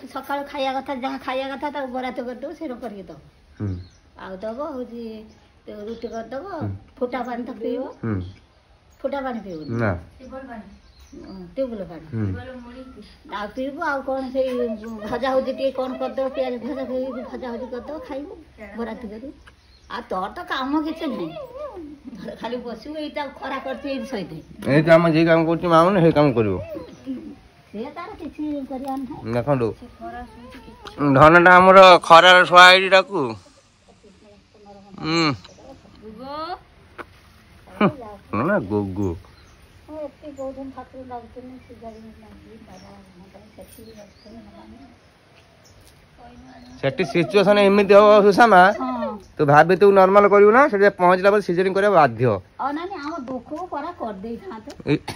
सकाल खाया कथा जहाँ खाया कथा बरात करदेव से करके दब आउ दब हूँ रुटी करदेव फुटा पानी तो पीब फुटा पानी पीब टेबुल पानी पीबू आउ कौन से भजा भुजी टे कौन करदेव पियाज भजा भजा भुजी करदेव खाइबू बरात करी आ तोर तो काम किसी नहीं खाली बसू एटा खरा करती सहित ए काम जे काम करती माउन हे काम करिवो से तार किछि करिया न देखंडो धनटा हमर खरार सोआइडी डाकू गुगो ना गुगो एते गोधन ठाकुर लागते ने सिजारी नाही दादा मतलब सच्ची लगते ने सेठी सिचुएशन एमिति हो सुषमा तो भाबे तू नॉर्मल करियो ना से पहुंचला पर सिजरिंग करे बाध्य ओ नानी हम दुख परा कर देई था तो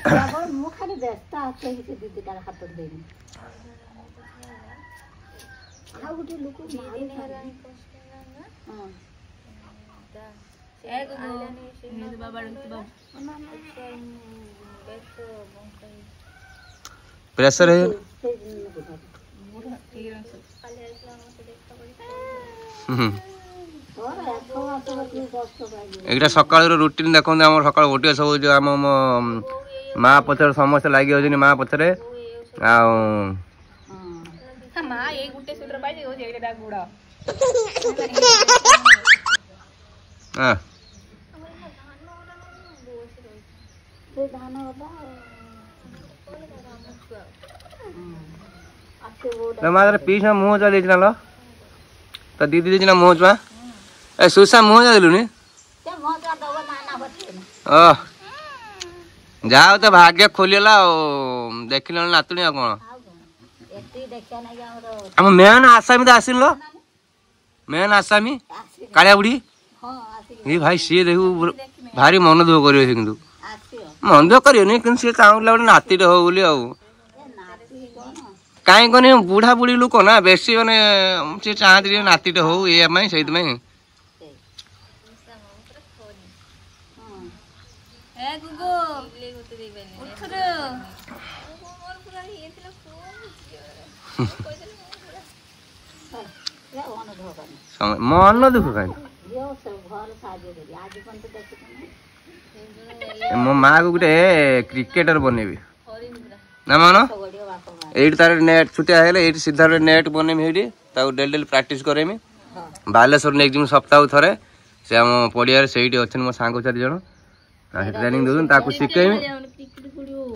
बाबा मु खाली व्यस्त आछे कि दीदी तार हाथ देनी आ गुटे लोक मारी हरानी हां ए गो ने बाबा बाबा प्रेशर है एक सकाल रुटीन देखते आम सकाल गोटे सब जो आम माँ पचर समस्त लगे हो माँ पचर पीस मुँह चा देना लो तो दीदी देना मुँह चुआ ए सुसा मुँह जा दिलुनी जाओ तो भाग्य खोलला देख नातुणी कौन आम मेन आसामी तो आसिन लो मेन आसामी कालिया बुढ़ी ये भाई सी देखू भारी मन दुख कर मन दुख कर चाहूला नातीटे हो बोली कहीं कौन बुढ़ा बुढ़ी लोक ना बेसी मैंने सी चाहती नातीटे हो ये से मन दुख कहीं मो माँ को गोटे क्रिकेटर बनैबी ना मान ये तार नेट छुटिया है सीधा नेट बनैमी ये डेली डेली प्राक्ट करेमी बालेश्वर नहीं जी सप्ताह थे से आम पड़िया से अच्छे मो सांग 4 जन ट्रेनिंग दौन शिखेमी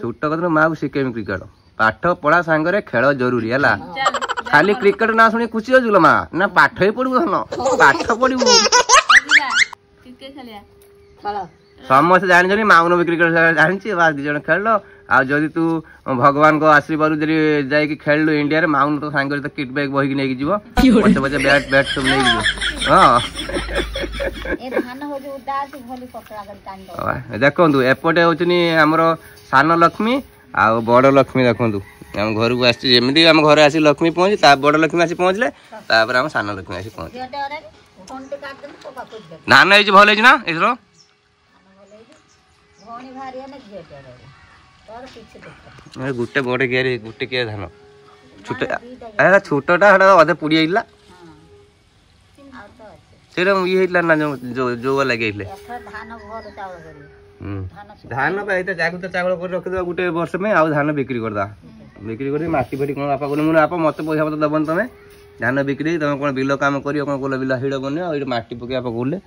छोट कथा माँ को शिखेमी क्रिकेट पाठ पढ़ा सांगे खेल जरूरी है खाली क्रिकेट ना शुणी खुशी हो माँ ना पाठ ही पढ़ू धन पाठ पढ़ू समस्त जानी माउन भी क्रिकेट जानी 2 जन खेल आदि तू भगवान को आशीर्वाद जाकि खेलु इंडिया रे माउन तो सांगे तो किट बैग बहिक नहीं जीव पचे पचे बैट बैट सब नहीं जीव हां ए धान हो जो उदास भली पकड़ा कर कांडो देखंतु एपटे होचनी हमर सान लक्ष्मी आ बड़ लक्ष्मी देखंतु हम घर को आसी जेमिति हम घर आसी लक्ष्मी पहुंच ता बड़ लक्ष्मी आसी पहुंचले तापर हम सान लक्ष्मी आसी पहुंच धान है भल है ना इसरो भौणी भारी है ना घेटे गोटे बड़े गेर गोटे के धान छोटा छोटा अधे पुड़ी आइला से ये ना जो लगे धान जागृत चावल कर रखिद गोटे वर्ष में आउ धान बिक्री करदा बिक्री कर माटी फाटी कौन बापा कहने मुझे बापा मत पैसा पत्र दबन तुम धान बिक्री तुम कौन बिल काम कर कौन बिल हिड़ बन माटी पके बापा कहले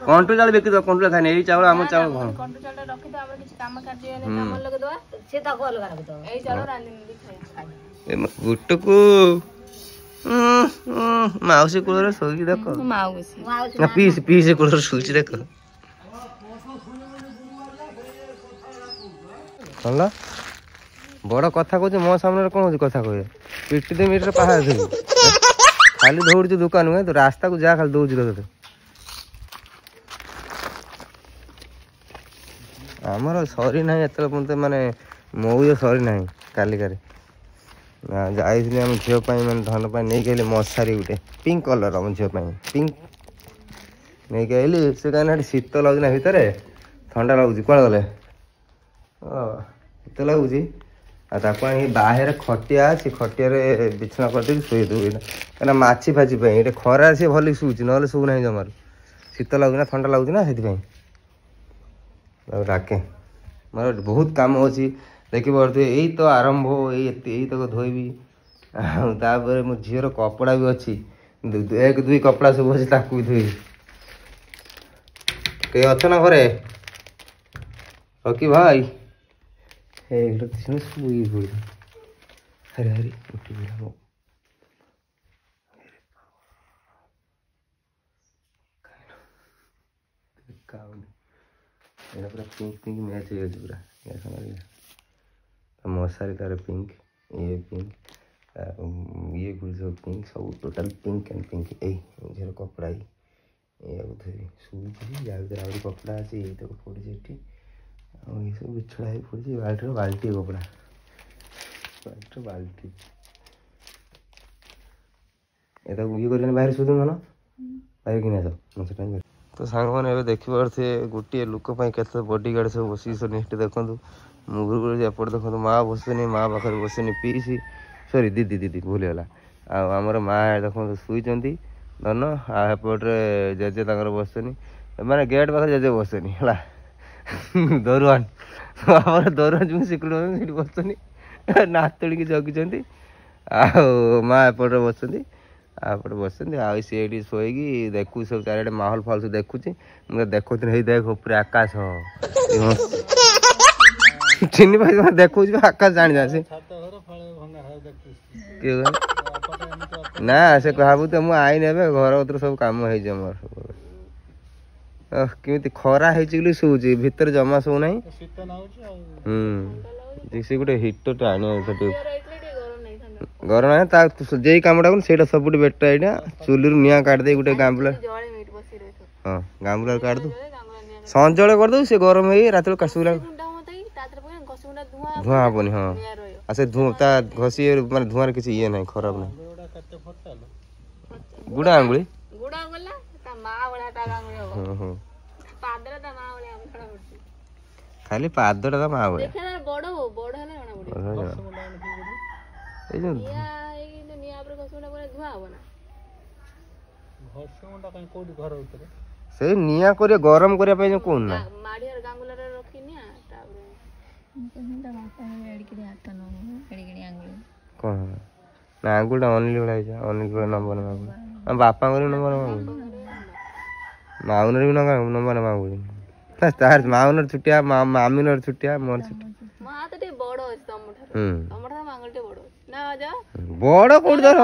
कंटू चावल बिक्री कंटू खाने यही चावल आम चावल गुट को माउसी कूल शोची देख पीस पीस कूल शोची देख बड़ कथा कहते मो सामने कौन हो कथा कह पिटी दे मीटर पहाड़ खाली दौड़ दुकान हुए तो रास्ता को जा खाली दौड़ तो आमर सरी ना एत मानने मऊज सरी ना कालिकार ଯାଇଥିଲି ଆମ ଝିଅ ପାଇଁ ମାନେ ଧନ ପାଇଁ ନେଇକି ଆଇଲି ମଶାରୀ ଗୋଟେ ପିଙ୍କ କଲର ଆମ ଝିଅ ପାଇଁ ପିଙ୍କ ନେଇକି ଆଇଲି। ସେ କାହିଁକି ନା ଶୀତ ଲାଗୁଛି ନା ଭିତରେ ଥଣ୍ଡା ଲାଗୁଛି କୁଆଡ଼େ ଗଲେ ଶୀତ ଲାଗୁଛି। ଆଉ ତାକୁ ଆଣିକି ବାହାରେ ଖଟିଆ ଅଛି ଖଟିଆରେ ବିଛଣା କରିଦେଇକି ଶୋଇଦେବୁ ଏଇଟା କାହିଁକିନା ମାଛି ଫାଛି ପାଇଁ ଏଇଟା ଖରାରେ ସିଏ ଭଲ ଶୋଉଛି ନହେଲେ ଶୋଉନାହିଁ ଜମାରୁ ଶୀତ ଲାଗୁଛି ନା ଥଣ୍ଡା ଲାଗୁଛି ନା ସେଥିପାଇଁ ତାକୁ ଡାକେ। ମୋର ବହୁତ କାମ ଅଛି ଦେଖିପାରୁଥିବେ ଏଇ ତ ଆରମ୍ଭ ଏଇ ତକ ଧୋଇବି ଆଉ ତାପରେ ମୋ ଝିଅର କପଡ଼ା ବି ଅଛି 1-2 କପଡ଼ା ସବୁ ଅଛି ତାକୁ ବି ଧୋଇବି। କେହି ଅଛ ନା ଘରେ ରକି ଭାଇ ଶୋଇ ପଡି ହରି ହରି ଉଠି ପଡିଲା ଏଇଟା ପୁରା ପିଙ୍କ ପିଙ୍କ ମ୍ୟାଚ୍ ହେଇଯାଉଛି ପୁରା ମଶାରୀ ତାର ପିଙ୍କ ଇଏ ପିଙ୍କ ଇଏ ଗୁଳି ସବୁ ପିଙ୍କ ସବୁ ଟୋଟାଲ ପିଙ୍କ ଆଣ୍ଡ ପିଙ୍କ। ଏଇ ଝିଅର କପଡ଼ା ଏଇଆକୁ ଧୋଇବି ଶୋଇଛି ଯାହା ଭିତରେ ଆହୁରି କପଡ଼ା ଅଛି ଏଇ ତାକୁ ପଡ଼ିଛି ଏଠି ଆଉ ଏଇସବୁ ବିଛଣା ହେଇ ପଡ଼ିଛି ବାଲ୍ଟିର ବାଲ୍ଟି କପଡ଼ା ବାଲ୍ଟିର ବାଲ୍ଟି ଏଟାକୁ ଇଏ କରିକି ବାହାରେ ଶୋଇଦେବୁ ମାନ ବାହାରେ କିଣି ଆସ ମୁଁ ସେଟା ତ ସାଙ୍ଗମାନେ ଏବେ ଦେଖିପାରୁଥିବେ ଗୋଟିଏ ଲୋକ ପାଇଁ କେତେ ବଡିଗାର୍ଡ ସବୁ ବସିଛନ୍ତି ସେଠି ଦେଖନ୍ତୁ ମୁଗୁରୁ ଏପଟେ ଦେଖନ୍ତୁ ମା ବସିନି ମା ପାଖରେ ବସିନି ପିଇସି ସରି ଦିଦି ଦିଦି ଭୁଲ ହେଲା ଆଉ ଆମର ମା ଦେଖନ୍ତୁ ଶୋଇଛନ୍ତି ଧନ ଆଉ ଏପଟରେ ଜେଜେ ତାଙ୍କର ବସିଛନ୍ତି ମାନେ ଗେଟ୍ ପାଖରେ ଜେଜେ ବସିନି ହେଲା ଦରୁଆନ ଆମର ଦରୁଆନ ଯେଉଁ ଶିଖୁଛନ୍ତି ସେଠି ବସିଛନ୍ତି ନାତୁଣିକି ଜଗିଛନ୍ତି ଆଉ ମା ଏପଟରେ ବସିଛନ୍ତି ଏପଟେ ବସିଛନ୍ତି ଆଉ ସିଏ ଏଠି ଶୋଇକି ଦେଖୁଛି ସବୁ ଚାରିଆଡ଼େ ମାହୋଲ ଫାଲ ସବୁ ଦେଖୁଛି ମୁଁ ଦେଖୁଥିଲି ହେଇ ଦେଖ ଉପରେ ଆକାଶ ଚିନି ଭାଇ ଦେଖଉଛି ଆକାଶ ଜାଣିନା ସେ କିଏ ନା ସେ ଭାବୁଥିବ ମୁଁ ଆଇନି ଏବେ ଘର ଭିତରେ ସବୁ କାମ ହେଇଛି ଆମର କେମିତି ଖରା ହେଇଛି ବୋଲି ଶୋଉଛି ଭିତରେ ଜମା ଶୋଉନାହିଁ। ସେ ଗୋଟେ ହିଟରଟା ଆଣିବା ଗରମ ନାହିଁ ତା ଯେଇ କାମଟା କରୁ ସେଇଟା ସବୁଠୁ ବେଟର ଏଇଟା ଚୁଲିରୁ ନିଆଁ କାଟିଦେଇ ଗୋଟେ ଗାମ୍ବୁଲା ହଁ ଗାମ୍ବୁଲା କାଟିଦଉ ସଞ୍ଜବେଳେ କରିଦଉ ସେ ଗରମ ହେଇ ରାତିରେ କାଶୁଲା ଧୂଆଁ ହବନି ହଁ ଆଉ ସେ ତା ଘଷି ମାନେ ଧୂଆଁରେ କିଛି ଇଏ ନାହିଁ ଖରାପ ନାହିଁ। ଗୁଡା ଆଙ୍ଗୁଳି ଖାଲି ପାଦଟା ତା ମା ଭଳିଆ ଏଇ ଯୋଉ ସେଇ ନିଆଁ କରିବା ଗରମ କରିବା ପାଇଁ ଯୋଉ କହୁନ ନା କଣ ନା ଆଙ୍ଗୁଳିଟା ଅନିଲ ଭଳିଆ ହେଇଛି ଅନିଲ ଭଳିଆ ନମ୍ବର ଆମ ବାପାଙ୍କର ବି ନମ୍ବର ମାଉନର ବି ନମ୍ବର ମାଗୁଳି ତାର ମାଉନର ଛୁଟିଆ ମାମିନର ଛୁଟିଆ ମୋର ଛୁଟିଆ ବଡ କୋଉଠି ଧର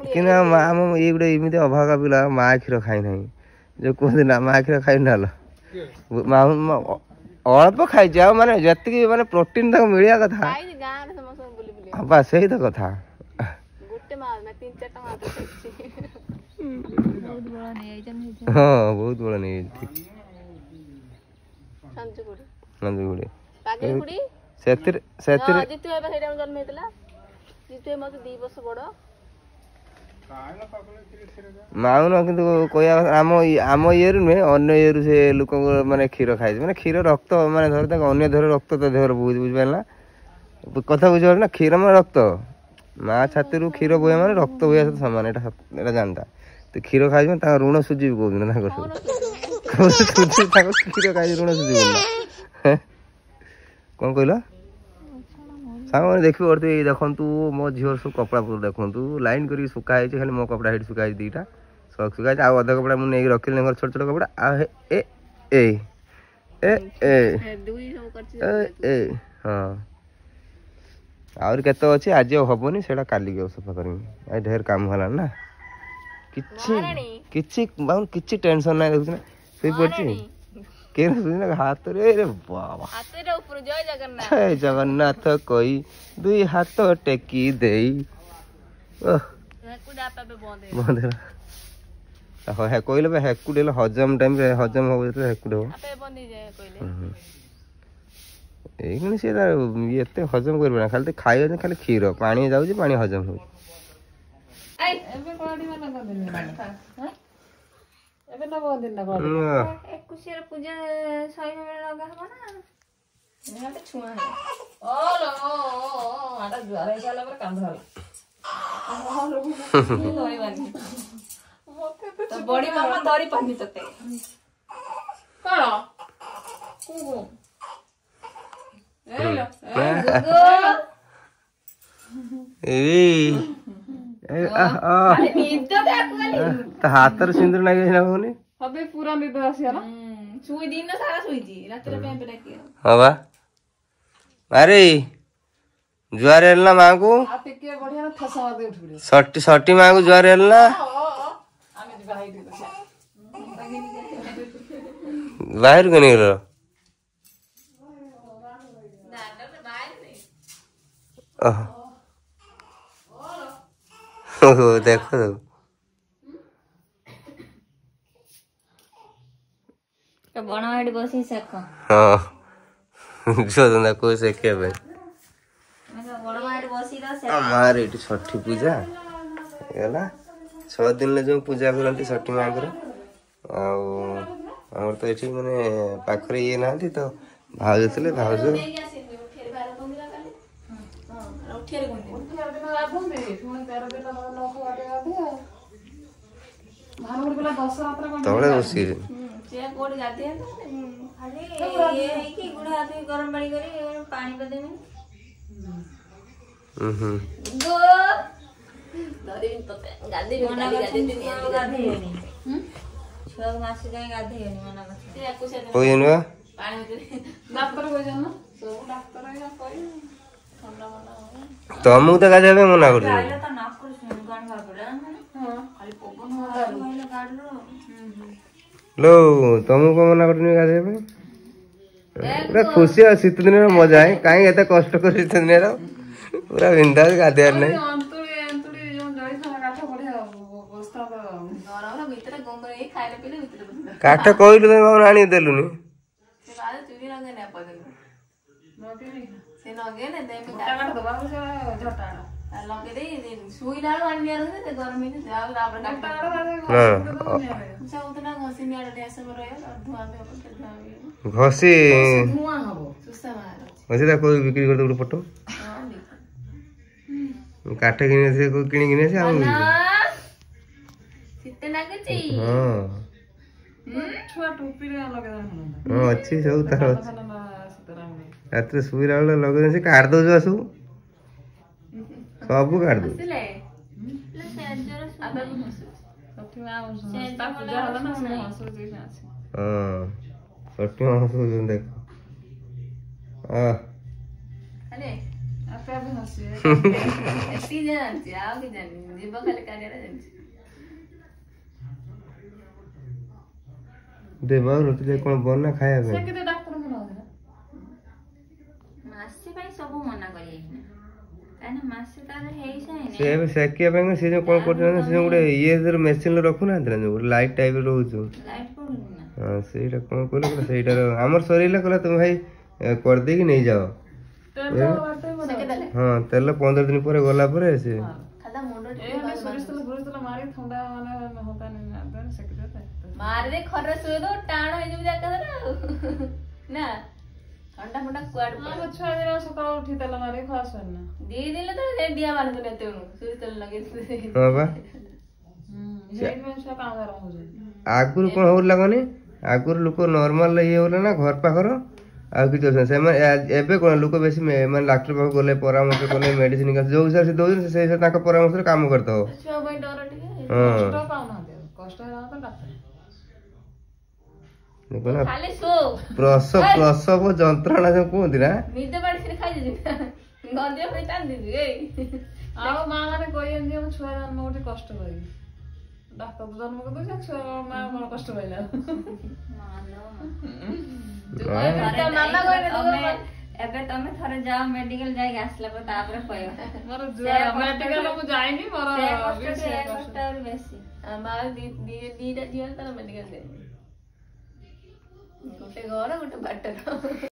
କିନ୍ତୁ ଆମ ଇଏ ଗୋଟେ ଏମିତି ଅଭାଗା ପିଲା ମା କ୍ଷୀର ଖାଇନାହିଁ ଯୋଉ କୁହନ୍ତି ନା ମା କ୍ଷୀର ଖାଇନି ନହେଲ ଅଳ୍ପ ଖାଇଛି ଆଉ ମାନେ ଯେତିକି ମାନେ ପ୍ରୋଟିନ ତାକୁ ମିଳିବା କଥା ବା ସେଇ ତ କଥା ହଁ ବହୁତ ବଡ ନେଇଯାଇଛି ସେଥିରେ ମାଉନ କିନ୍ତୁ କହିବା ଆମ ଇଏରୁ ନୁହେଁ ଅନ୍ୟ ଇଏରୁ ସେ ଲୋକଙ୍କ ମାନେ କ୍ଷୀର ଖାଇଛି ମାନେ କ୍ଷୀର ରକ୍ତ ମାନେ ଧର ତାଙ୍କ ଅନ୍ୟ ଦେହର ରକ୍ତ ତ ଦେହର ବୁଝିପାରିଲା କଥା ବୁଝିପାରୁ ନା କ୍ଷୀର ମାନେ ରକ୍ତ ମା ଛାତିରୁ କ୍ଷୀର ବୋହିବା ମାନେ ରକ୍ତ ବୋହିବା ସହିତ ସମାନ ଏଇଟା ଜାଣିଥା ତୁ କ୍ଷୀର ଖାଇଛୁ ତାଙ୍କ ଋଣ ସୁଝିବି କହୁଛୁ ନା ତାଙ୍କର ତାଙ୍କ କ୍ଷୀର ଖାଇଛି ଋଣ ସୁଝିବୁ ନା କଣ କହିଲ ସାଙ୍ଗମାନେ ଦେଖିପାରୁଥିବେ ଏଇ ଦେଖନ୍ତୁ ମୋ ଝିଅର ସବୁ କପଡ଼ା ଦେଖନ୍ତୁ ଲାଇନ୍ କରିକି ଶୁଖା ହେଇଛି ଖାଲି ମୋ କପଡ଼ା ସେଇଠି ଶୁଖା ହେଇଛି ଦୁଇଟା ଶୁଖା ହେଇଛି ଆଉ ଅଧା କପଡ଼ା ମୁଁ ନେଇକି ରଖିଲି ଘର ଛୋଟ ଛୋଟ କପଡ଼ା ଆଉ ହଁ ଆହୁରି କେତେ ଅଛି ଆଜି ଆଉ ହବନି ସେଇଟା କାଲିକି ଆଉ ସଫା କରିବି ଆଉ ଢେର କାମ ହେଲାଣି ନା କିଛି ଟେନସନ ନାହିଁ ଦେଖୁଛି ନା ଶୋଇପଡ଼ିଛି ହାତରେ ଜୟ ଜଗନ୍ନାଥ କହି 2 ହାତ ଟେକି ଦେଇ କହିଲେ ହେକୁଡି ହେଲେ ହଜମ ଟାଇମରେ ହଜମ ହବ ଯେତେବେଳେ ହେକୁଡି ହବ ଏଇଖିଣି ସେ ଏତେ ହଜମ କରିବ ନା, ଖାଲି ଖାଇବା ଖାଲି କ୍ଷୀର ପାଣି ଯାଉଛି, ପାଣି ହଜମ ହଉଛି। ପୂଜା ସଇଲା ବେଳେ ଲଗା ହବ ନା ଛୁଆ ବଡି ମାମା ଧରି ପାନି ତତେ କଣ ହାତରେ ସିନ୍ଦୁର ଲାଗି ହଉନି ପୁରା ନିଦ ଆସିଗଲା ଶୁଇ ଦିନ ସାରା ଶୋଇଛି ରାତିରେ ହଁ ବା। ଆରେ ଜୁଆର ହେଲ ନା ମାଙ୍କୁ ସଟି ମାଙ୍କୁ ଜୁଆର ହେଲ ନା ବାହାରକୁ ନେଇଗଲ ଦେଖ ବଣ ଏଠି ବସି ସେକ ହଁ ଝିଅ କୋଉ ଶିଖିବା ପାଇଁ ଆମର ଏଇଠି ଷଠି ପୂଜା ହେଇଗଲା 6 ଦିନରେ ଯୋଉ ପୂଜା କରନ୍ତି ଷଠି ମାଙ୍କର। ଆଉ ଆମର ତ ଏଠି ମାନେ ପାଖରେ ଇଏ ନାହାନ୍ତି ତ ଭାଉଜ ଥିଲେ ଭାଉଜ ତଳେ ବସିକି ଗରମ ପାଣି କରି ପାଣି କରିଦେବି ଛୁଆକୁ ମାସେ ଯାଏ ଗାଧେଇବେନି ମନା ତମକୁ ତ ଗାଧେଇବା ପାଇଁ ମନା କରୁଛନ୍ତି। लो तुमको कौन मना करनी गाधे पे पूरा खुशी है शीत दिन मजा है कहीं एत कष्ट कर शीत दिन पूरा बिंदास गाधे नहीं काठ कहलु तुम बाबू आनी देलुनी घसी कोई बिक्री कर दे पटो काठ किणी अच्छी सब तार रात शुला बेले लगे काट दौ सब सब काट दौ देख देवा रोटी कौन बना खाया सेकिया से जो कौन कर गोटे ये मेसीन रखुना लाइट टाइप रोज हाँ से कौन कहले आमर सर कहला तुम भाई करदे कि नहीं जाओ हाँ तेल 15 दिन पर गला पर से मार दे खरे सुए दो टाण हो जिबि जाका ना ठंडा ठंडा कुआड पर छुआ दिन सकाळ उठी तेल मारे खास ना दी दिले तो दे दिया मार दे तेनु सुई तेल लगे हां बा जेट में छुआ काम गरम हो जाय आगुर कोन हो लागनी आगुर लोक नॉर्मल ये होला ना घर पाखर आ कि से एबे कोन लोक बेसी माने डॉक्टर पाख गले परामर्श कोले मेडिसिन का जो हिसाब से दोजन से ताका परामर्श काम करतो छुआ भाई डर टिके हां कष्ट है तो डॉक्टर खाली सो प्रसव जंत्रणा जो कहती ना निद पड़ी खाई दे गंदे पे टान दे ए आ मां माने कोई जे हम छुआ जन्म उठी कष्ट करी डॉक्टर जन्म को तो छुआ मां कोन कष्ट भइला मामा कोई एबे तमे थरे जाओ मेडिकल जाई आसला पर तापर कहयो मोर मेडिकल मु जाईनी मोर कष्ट और बेसी मां दी जीवन त मेडिकल दे गोटे घर गोटे बाटर